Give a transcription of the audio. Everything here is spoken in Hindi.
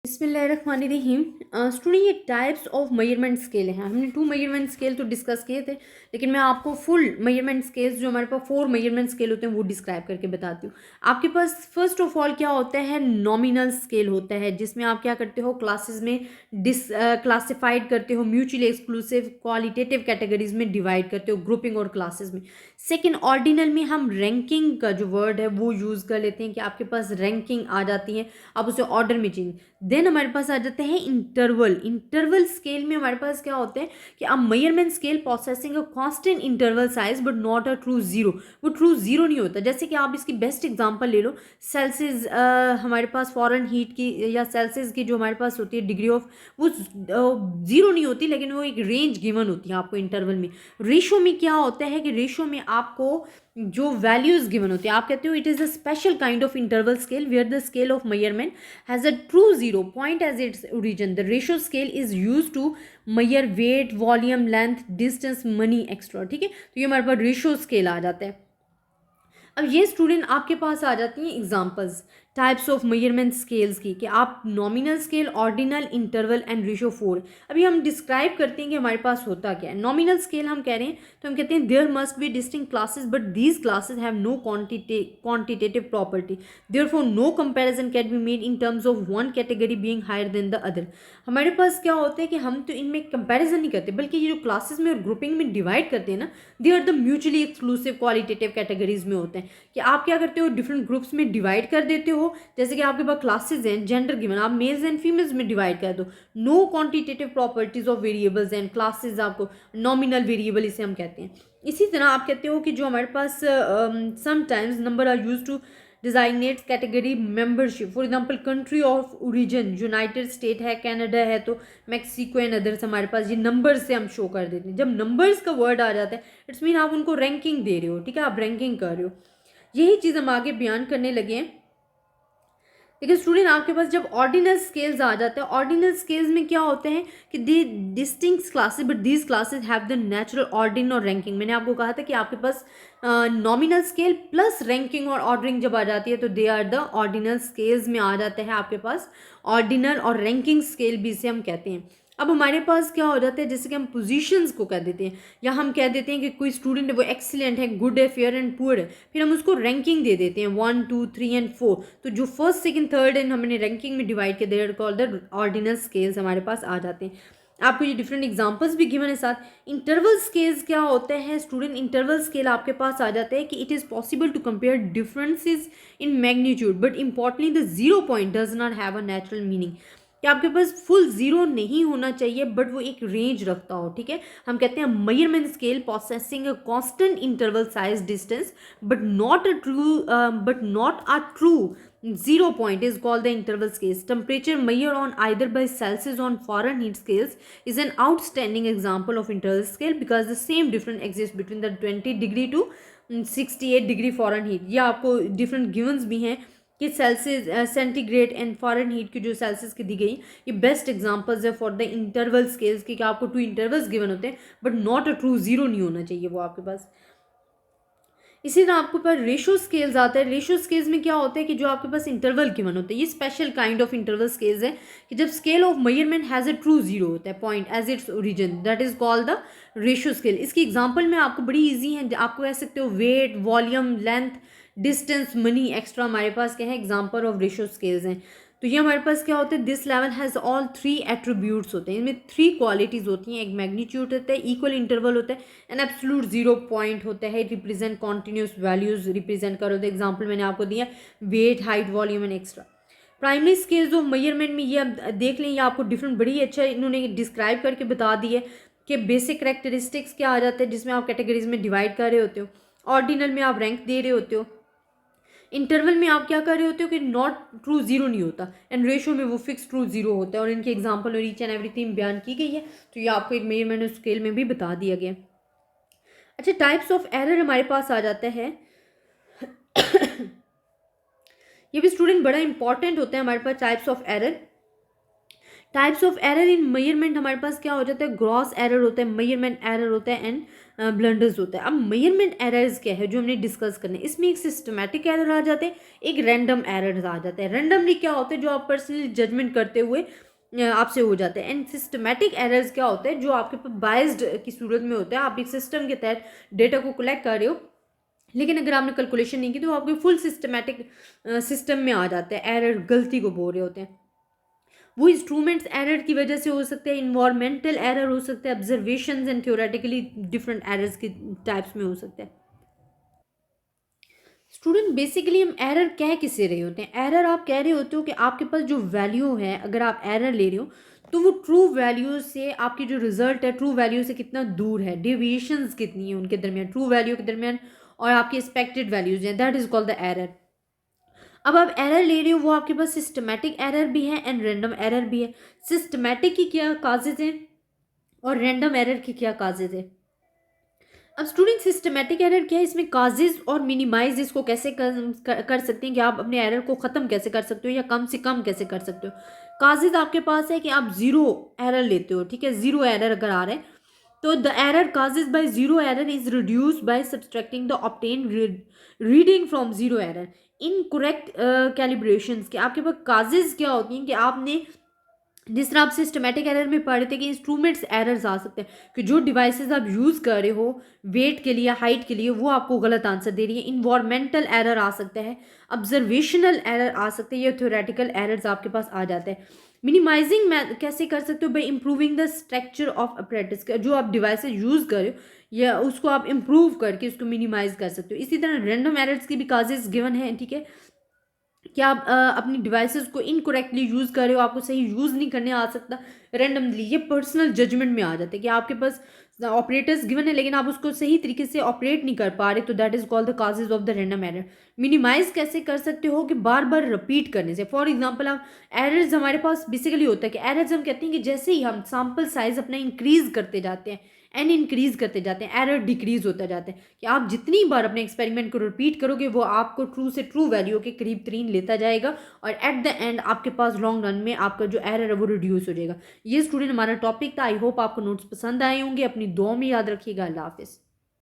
बिस्मिल्लाहिर्रहमानिर्रहीम। स्टूडेंट, ये टाइप्स ऑफ मेजरमेंट स्केल हैं। हमने 2 मेजरमेंट स्केल तो डिस्कस किए थे, लेकिन मैं आपको फुल मेजरमेंट स्केल्स जो हमारे पास 4 मेजरमेंट स्केल होते हैं वो डिस्क्राइब करके बताती हूँ। आपके पास फर्स्ट ऑफ ऑल क्या होता है, नॉमिनल स्केल होता है, जिसमें आप क्या करते हो, क्लासेस में क्लासिफाइड करते हो, म्यूचुअली एक्सक्लूसिव क्वालिटेटिव कैटेगरीज में डिवाइड करते हो, ग्रुपिंग और क्लासेस में। सेकेंड, ऑर्डिनल में हम रैंकिंग का जो वर्ड है वो यूज़ कर लेते हैं कि आपके पास रैंकिंग आ जाती है, आप उसे ऑर्डर में चेंज। देन हमारे पास आ जाते हैं इंटरवल। इंटरवल स्केल में हमारे पास क्या होते हैं कि अ measurement scale processing a constant interval size but not a true zero. वो ट्रू जीरो नहीं होता। जैसे कि आप इसकी बेस्ट एग्जांपल ले लो, सेल्सियस, हमारे पास फॉरेन हीट की या सेल्सियस की जो हमारे पास होती है डिग्री ऑफ, वो जीरो नहीं होती, लेकिन वो एक रेंज गिवन होती है आपको इंटरवल में। रेशो में क्या होता है कि रेशो में आपको जो वैल्यूज गिवन होती है, आप कहते हो it is a special kind of interval scale where the scale of measurement has a true zero point as its origin. The ratio scale is used to measure weight, volume, length, distance, money, extra. ठीक है, तो ये हमारे पास रेशियो स्केल आ जाता है। अब ये स्टूडेंट आपके पास आ जाती हैं examples types of measurement scales की, कि आप nominal scale, ordinal, interval and ratio 4। अभी हम डिस्क्राइब करते हैं कि हमारे पास होता क्या है। नॉमिनल स्केल हम कह रहे हैं तो हम कहते हैं there must be distinct classes but these classes have no quantitative property, therefore no comparison can be made in terms of one category being higher than the other. हमारे पास क्या होता है कि हम तो इनमें कंपैरिजन नहीं करते, बल्कि ये जो क्लासेस में और ग्रुपिंग में डिवाइड करते हैं ना, they are the mutually exclusive qualitative categories में होते हैं। कि आप क्या करते हो, डिफरेंट ग्रुप्स में डिवाइड कर देते हो। जैसे कि आपके पास क्लासेस हैं, जेंडर गिवन, आप मेल्स एंड फीमेल्स में डिवाइड कर दो। No quantitative properties of variables and classes, आपको नॉमिनल वेरिएबल इसे हम कहते हैं। इसी तरह आप कहते हो कि जो हमारे पास sometimes number are use to designate category membership. For example country of origin United State है, कनाडा है, तो मैक्सिको एंड अदर्स, हमारे पास ये नंबर्स से हम शो कर देते हैं। जब नंबर्स का वर्ड आ जाता है, इट्स मीन आप उनको रैंकिंग दे रहे हो। ठीक है, आप रैंकिंग कर रहे हो। यही चीज़ हम आगे बयान करने लगे हैं। लेकिन स्टूडेंट, आपके पास जब ऑर्डिनल स्केल्स आ जाते हैं, ऑर्डिनल स्केल्स में क्या होते हैं कि they distinct classes but these classes have the natural order और रैंकिंग। मैंने आपको कहा था कि आपके पास नॉमिनल स्केल प्लस रैंकिंग और ऑर्डरिंग जब आ जाती है तो they are the ordinal scales में आ जाते हैं आपके पास। ऑर्डिनल और रैंकिंग स्केल भी इसे हम कहते हैं। अब हमारे पास क्या हो जाता है, जैसे कि हम पोजीशंस को कह देते हैं, या हम कह देते हैं कि कोई स्टूडेंट है वो एक्सीलेंट है, गुड है, फेयर एंड पुअर है, फिर हम उसको रैंकिंग दे देते हैं 1 2 3 एंड 4। तो जो फर्स्ट सेकंड थर्ड एंड हमने रैंकिंग में डिवाइड किया, they're called the ordinal scales हमारे पास आ जाते हैं। आपको ये डिफरेंट एग्जांपल्स भी गिवन है साथ। इंटरवल स्केल्स क्या होते हैं स्टूडेंट, इंटरवल स्केल आपके पास आ जाते हैं कि it is possible to compare differences in magnitude but importantly the zero point does not have a natural meaning. कि आपके पास फुल जीरो नहीं होना चाहिए, बट वो एक रेंज रखता हो। ठीक है, हम कहते हैं measurement scale processing a constant interval size distance but not a true zero point is called the interval scales. Temperature measured on either by Celsius on Fahrenheit scales is an outstanding example of interval scale because the same difference exists between the 20 degree to 68 degree Fahrenheit. ये आपको different givens भी हैं कि सेल्सियस, सेंटीग्रेड एंड फॉरेनहीट की जो सेल्सियस की दी गई, ये बेस्ट एग्जांपल्स है फॉर द इंटरवल स्केल्स की, कि आपको 2 इंटरवल्स गिवन होते हैं but not a true zero नहीं होना चाहिए वो आपके पास। इसी तरह आपके पास रेशो स्केल्स आता है। रेशो स्केल्स में क्या होता है कि जो आपके पास इंटरवल गिवन होते हैं, ये special kind of interval scales है कि जब scale of measurement has a true zero होता है point as its origin, that is called the ratio scale. इसकी एग्जांपल में आपको बड़ी इजी है, आपको कह सकते हो weight, volume, length, distance, money, extra, हमारे पास क्या है एग्जाम्पल ऑफ रेशो स्केल्स हैं। तो ये हमारे पास क्या होता है, this level has all 3 attributes होते हैं, इनमें 3 क्वालिटीज़ होती हैं। एक मैग्नीट्यूड होता है, इक्वल इंटरवल होता है, एन एब्सोल्यूट जीरो पॉइंट होता है, रिप्रेजेंट कॉन्टिन्यूस वैल्यूज रिप्रेजेंट करो। तो एग्जाम्पल मैंने आपको दिया weight, height, volume and extra. Primary scales of measurement में ये आप देख लें, ये आपको डिफरेंट बड़ी अच्छा इन्होंने डिस्क्राइब करके बता दी है कि बेसिक करेक्टरिस्टिक्स क्या आ जाते हैं, जिसमें आप कैटेगरीज में डिवाइड कर रहे होते हो। ऑर्डिनल में आप रैंक दे रहे होते हो। इंटरवल में आप क्या कर रहे होते हो कि नॉट ट्रू जीरो नहीं होता, एंड रेशो में वो फिक्स ट्रू जीरो होता है, और इनके एग्जाम्पल और ईच एंड एवरीथिंग बयान की गई है। तो ये आपको एक मेजरमेंट स्केल में भी बता दिया गया। अच्छा, टाइप्स ऑफ एरर हमारे पास आ जाता है। ये भी स्टूडेंट बड़ा इंपॉर्टेंट होता है हमारे पास types of error, types of error in measurement हमारे पास क्या हो जाता है, ग्रॉस एरर होता है, मेजरमेंट एरर होता है एंड ब्लंडर्स होता है। अब मेजरमेंट एरर्स क्या है जो हमने डिस्कस करने, इसमें एक सिस्टमैटिक एरर आ जाते हैं, एक रैंडम एरर आ जाता है। रैंडमली क्या होता है जो आप पर्सनली जजमेंट करते हुए आपसे हो जाते हैं, एंड सिस्टमैटिक एरर्स क्या होते हैं जो आपके पास बाइज्ड की सूरत में होता है। आप एक सिस्टम के तहत डेटा को कलेक्ट कर रहे हो, लेकिन अगर आपने कैलकुलेशन नहीं की तो आपके फुल सिस्टमैटिक सिस्टम में आ जाते हैं, एरर गलती को बोल रहे होते हैं। वो इंस्ट्रूमेंट्स एरर की वजह से हो सकते हैं, इन्वायरमेंटल एरर हो सकते हैं, observations and theoretically different errors के टाइप्स में हो सकते हैं। स्टूडेंट बेसिकली हम एरर कह किसे रहे होते हैं, एरर आप कह रहे होते हो कि आपके पास जो वैल्यू है, अगर आप एरर ले रहे हो तो वो ट्रू वैल्यू से आपकी जो रिजल्ट है ट्रू वैल्यू से कितना दूर है, डेविएशंस कितनी है उनके दरमियान, ट्रू वैल्यू के दरमियान और आपकी एक्सपेक्टेड वैल्यूज हैं, that is called the error. अब आप एरर ले रहे हो वो आपके पास सिस्टमैटिक एरर भी है एंड रैंडम एरर भी है। सिस्टमैटिक की क्या काजेज हैं और रैंडम एरर की क्या काजेज है। अब स्टूडेंट सिस्टमैटिक एरर क्या है, इसमें काजेज और मिनिमाइज इसको कैसे कर सकते हैं कि आप अपने एरर को ख़त्म कैसे कर सकते हो या कम से कम कैसे कर सकते हो। काजेज आपके पास है कि आप जीरो एरर लेते हो, ठीक है, जीरो एरर अगर आ रहा है तो the error causes by zero error is reduced by subtracting the obtain reading from zero error. Incorrect calibrations के आपके पास काजेज क्या होती हैं कि आपने जिस तरह आप सिस्टमेटिक एरर में पढ़ रहे थे कि इंस्ट्रूमेंट्स एरर्स आ सकते हैं कि जो डिवाइसेस आप यूज़ कर रहे हो वेट के लिए, हाइट के लिए, वो आपको गलत आंसर दे रही है। इन्वायरमेंटल एरर आ सकता है, ऑब्जर्वेशनल एरर आ सकते हैं, या थ्योरेटिकल एरर्स आपके पास आ जाते हैं। मिनिमाइजिंग कैसे कर सकते हो, by improving the structure of apparatus, जो आप डिवाइसेस यूज़ कर रहे हो या उसको आप इम्प्रूव करके उसको मिनिमाइज कर सकते हो। इसी तरह रैंडम एरर्स की भी काजेज गिवन है, ठीक है, कि आप अपनी डिवाइसेस को इनकरेक्टली यूज़ कर रहे हो, आपको सही यूज़ नहीं करने आ सकता रैंडमली, ये पर्सनल जजमेंट में आ जाता है कि आपके पास ऑपरेटर्स गिवन है लेकिन आप उसको सही तरीके से ऑपरेट नहीं कर पा रहे, तो that is called the causes of the random error. Minimise कैसे कर सकते हो कि बार बार रिपीट करने से। फॉर एग्जांपल आप एरर्स हमारे पास बेसिकली होता है कि एरर्स हम कहते हैं कि जैसे ही हम सैम्पल साइज अपना इंक्रीज करते जाते हैं एन इंक्रीज करते जाते हैं, एरर डिक्रीज होता जाता है, कि आप जितनी बार अपने एक्सपेरिमेंट को रिपीट करोगे वो आपको ट्रू से ट्रू वैल्यू के करीब तरीन लेता जाएगा और एट द एंड आपके पास लॉन्ग रन में आपका जो एरर है वो रिड्यूस हो जाएगा। ये स्टूडेंट हमारा टॉपिक था। आई होप आपको नोट्स पसंद आए होंगे, अपनी दुआ में याद रखिएगा। अल्लाह हाफिज़।